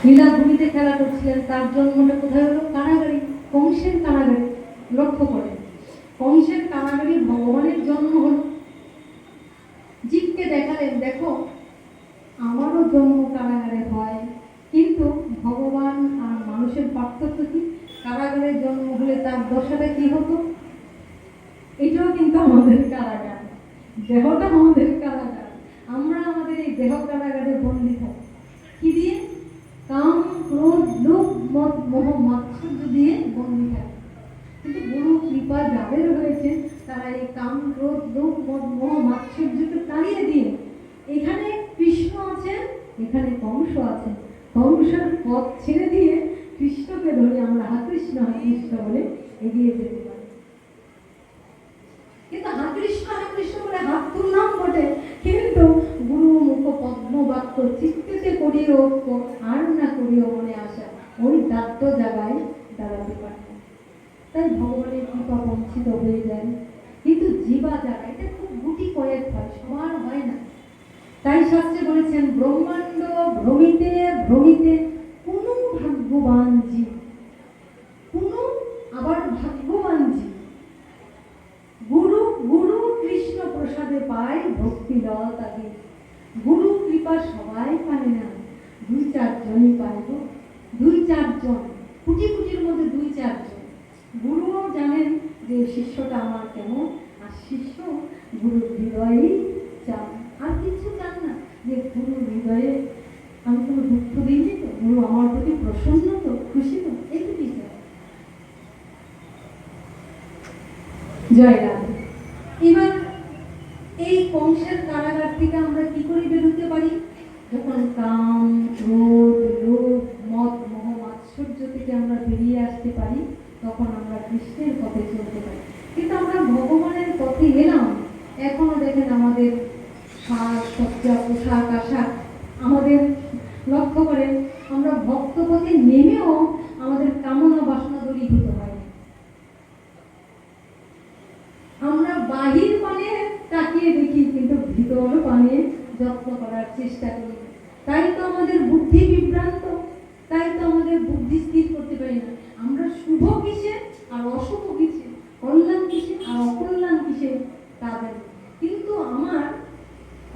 লীলাভূমিতে খেলা করছিলেন, তার জন্মটা কোথায় হলো? কারাগারে, কংসের কারাগারে। লক্ষ্য করে, কংসের কারাগারে ভগবানের জন্ম হলো। জীবকে দেখালেন, দেখো আমারও জন্ম কারাগারে হয়, কিন্তু ভগবান আর মানুষের পার্থক্য কি? কারাগারে জন্ম হলে তার দশাটা কি হতো? এটাও কিন্তু আমাদের কারাগার, দেহটা আমাদের কারাগার। আমরা আমাদের এই দেহ কারাগারে বন্দী থাকি কি দিয়ে? কাম, ক্রোধ, লোভ, মদ, মোহ, মাৎসর্য দিয়ে বন্দী থাকে। কিন্তু গুরু কৃপা যাদের হয়েছে, তারা এই কাম, ক্রোধ, লোভ, মদ, মোহ, মাৎসর্যকে তাড়িয়ে দিয়ে এখানে কৃষ্ণ আছেন, এখানে কংস আছে, কংসের পথ ছেড়ে দিয়ে কৃষ্ণকে ধরে আমরা হা কৃষ্ণ বলে এগিয়ে যেতে পারি। কিন্তু হা কৃষ্ণ বলে হাত তুললাম বটে, কিন্তু গুরু মুখ পদ্ম বাক্য চিত্ততে করিও আর না করিও মনে আসা, ওই দাত্ত জায়গায় দাঁড়াতে পারে। তাই ভগবানের কৃপা বঞ্চিত হয়ে যায়। কিন্তু জীবা জায়গা, এটা খুব গুটি কয়েক হয়, সবার হয় না। তাই শাস্ত্রে বলেছেন, ব্রহ্মাণ্ড ভ্রমিতে ভ্রমিতে কোনো ভাগ্যবান জীব, কোনো আবার ভাগ্যবান জীব গুরু গুরু কৃষ্ণ প্রসাদে পায় ভক্তি লতাকে। গুরু কৃপা সবাই পায় না, 2-4 জনই পায় গো। 2-4 জন, কোটি কোটির মধ্যে 2-4 জন। গুরুও জানেন যে শিষ্যটা আমার কেমন, আর শিষ্য গুরুর হৃদয়েই চান, আর কিছু চান না। যে গুরুর হৃদয়ে আমি কোনো দুঃখ দিইনি তো, গুরু আমার প্রতি প্রসন্ন তো, খুশি তো, এইটুকুই চাই। জয় রাধে। এবার এই কংসের কারাগার থেকে আমরা কি করে বেরোতে পারি? যখন কাম, ক্রোধ, লোভ, মদ, মোহ, মাৎসর্য থেকে আমরা বেরিয়ে আসতে পারি, তখন আমরা কৃষ্ণের পথে চলতে পারি। কিন্তু আমরা ভগবানের পথে এলাম, এখনো দেখেন আমাদের সাজ সজ্জা, পোশাক আশাক, আমাদের লক্ষ্য করেন আমরা ভক্ত পথে নেমেও আমাদের কামনা বাসনা দূরীভূত হয়। আমরা বাহির পানে তাকিয়ে দেখি, কিন্তু ভিতর পানে যত্ন করার চেষ্টা করি। তাই তো আমাদের বুদ্ধি বিভ্রান্ত, তাই তো আমাদের বুদ্ধি স্থির করতে পারি না। আমরা শুভ কিসে আর অশুভ কিসে, কল্যাণ কিসে আর অকল্যাণ কিসে তা জানি। কিন্তু আমার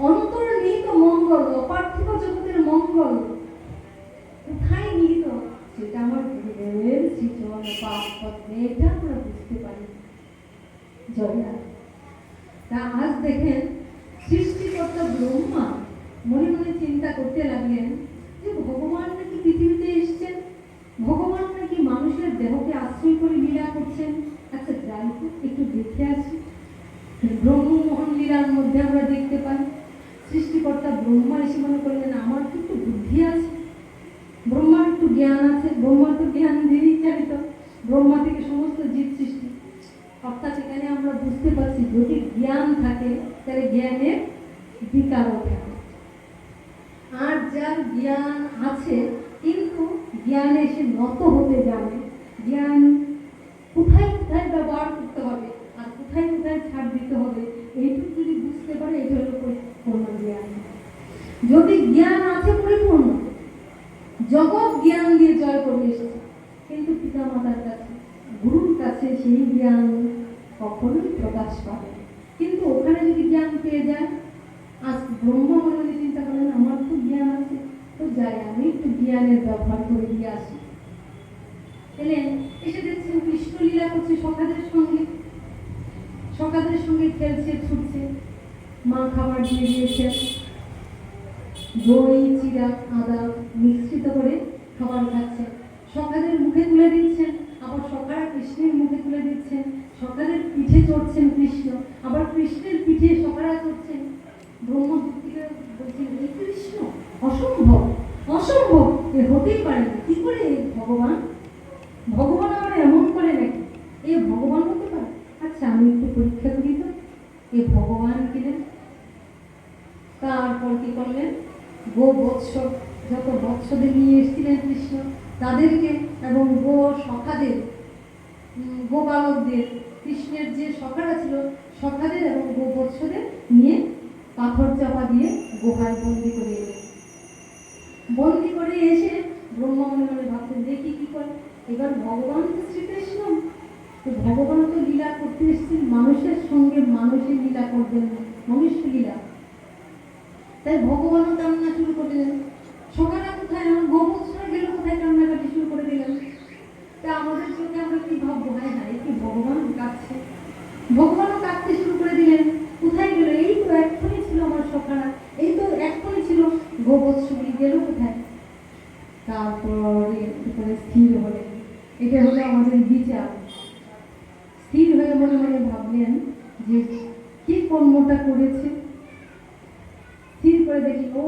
অন্তরে নিহিত মঙ্গল, অপার্থিব জগতের মঙ্গল কোথায় নিহিত, সেটা আমার গুরুদেবের সৃজন পাপ পথে, এটা আমরা বুঝতে পারি। তা আজ দেখেন সৃষ্টিকর্তা ব্রহ্মা মনে মনে চিন্তা করতে লাগলেন যে ভগবান নাকি পৃথিবীতে এসছেন, ভগবান নাকি মানুষের দেহকে আশ্রয় করে লীলা করছেন। আচ্ছা যাই হোক, একটু দেখে আসি। ব্রহ্মমোহন লীলার মধ্যে আমরা দেখতে পাই সৃষ্টিকর্তা ব্রহ্মা এসে মনে করলেন আমার তো একটু বুদ্ধি আছে, ব্রহ্মার একটু জ্ঞান আছে, ব্রহ্মা তো জ্ঞান দিয়েই চালিত, ব্রহ্মা থেকে সমস্ত জীব সৃষ্টি। অর্থাৎ এখানে আমরা বুঝতে পারছি যদি জ্ঞান থাকে তাহলে জ্ঞানের বিকারও থাকে। আর যার জ্ঞান আছে কিন্তু জ্ঞানে সে নত হতে জানে, জ্ঞান কোথায় কোথায় ব্যবহার করতে হবে আর কোথায় কোথায় ছাড় দিতে হবে, এইটুকু যদি বুঝতে পারে, এটা হলো পরিপূর্ণ জ্ঞান। যদি জ্ঞান আছে পরিপূর্ণ, জগৎ জ্ঞান দিয়ে জয় করে এসেছে, কিন্তু পিতা মাতার কাছে, গুরুর কাছে সেই জ্ঞান কখনোই প্রকাশ পাবে। কিন্তু ওখানে যদি জ্ঞান পেয়ে যায়, আজ ব্রহ্মা মনে চিন্তা করেন আমার তো জ্ঞান আছে, তো যাই আমি একটু জ্ঞানের ব্যবহার করে দিয়ে আসি। এলেন, এসে দেখছেন কৃষ্ণ লীলা করছে সখাদের সঙ্গে, সখাদের সঙ্গে খেলছে ছুটছে, মা খাবার দিয়ে দিয়েছে, দই, চিরা, আদা মিশ্রিত করে খাবার খাচ্ছে, সখাদের মুখে তুলে দিচ্ছেন, আবার সখারা কৃষ্ণের মুখে তুলে দিচ্ছেন, সখাদের পিঠে চড়ছেন কৃষ্ণ, আবার কৃষ্ণের পিঠে সখারা চড়ছেন। ব্রহ্মা থেকে বলছেন এই কৃষ্ণ, অসম্ভব অসম্ভব, এ হতেই পারে না, কি করে ভগবান, ভগবান আমার এমন করে নাকি, এ ভগবান হতে পারে? আচ্ছা আমি একটু পরীক্ষা করি তো, এ ভগবান কিনা। তারপর কি করলেন, গো বৎস, যত বৎসদের নিয়ে এসেছিলেন কৃষ্ণ তাদেরকে, এবং গো সখাদের, গোপালকদের, কৃষ্ণের যে সখারা ছিল সখাদের এবং গো বৎসদের নিয়ে পাথর চাপা দিয়ে গুহায় বন্দি করে এলেন। বন্দি করে এসে ব্রহ্মা মনে মনে ভাবছেন দেখি কি করে, এবার ভগবান তো শ্রীকৃষ্ণ, তো ভগবান তো লীলা করতে এসেছেন মানুষের সঙ্গে, মানুষের লীলা করবেন, মনুষ্য লীলা। তাই ভগবানও কান্না শুরু করে দিলেন। সকালে কোথায় আমার গোবৎসরা গেল কোথায়, কান্নাকাটি শুরু করে দিলেন। তা আমাদের চোখে আমরা কি ভাববো, হ্যাঁ হ্যাঁ কি ভগবান কাঁদছে, ভগবানও কাঁদতে শুরু করে দিলেন। কোথায় গেল, এই তো এক্ষুনি ছিল আমার সখারা, এই তো এক্ষুনি ছিল গোবৎসগুলি, গেল কোথায়। তারপরে একটু করে স্থির হলেন, এটা হলো আমাদের বিচার। স্থির হয়ে মনে মনে ভাবলেন যে কি কর্মটা করেছে। স্থির করে দেখি ও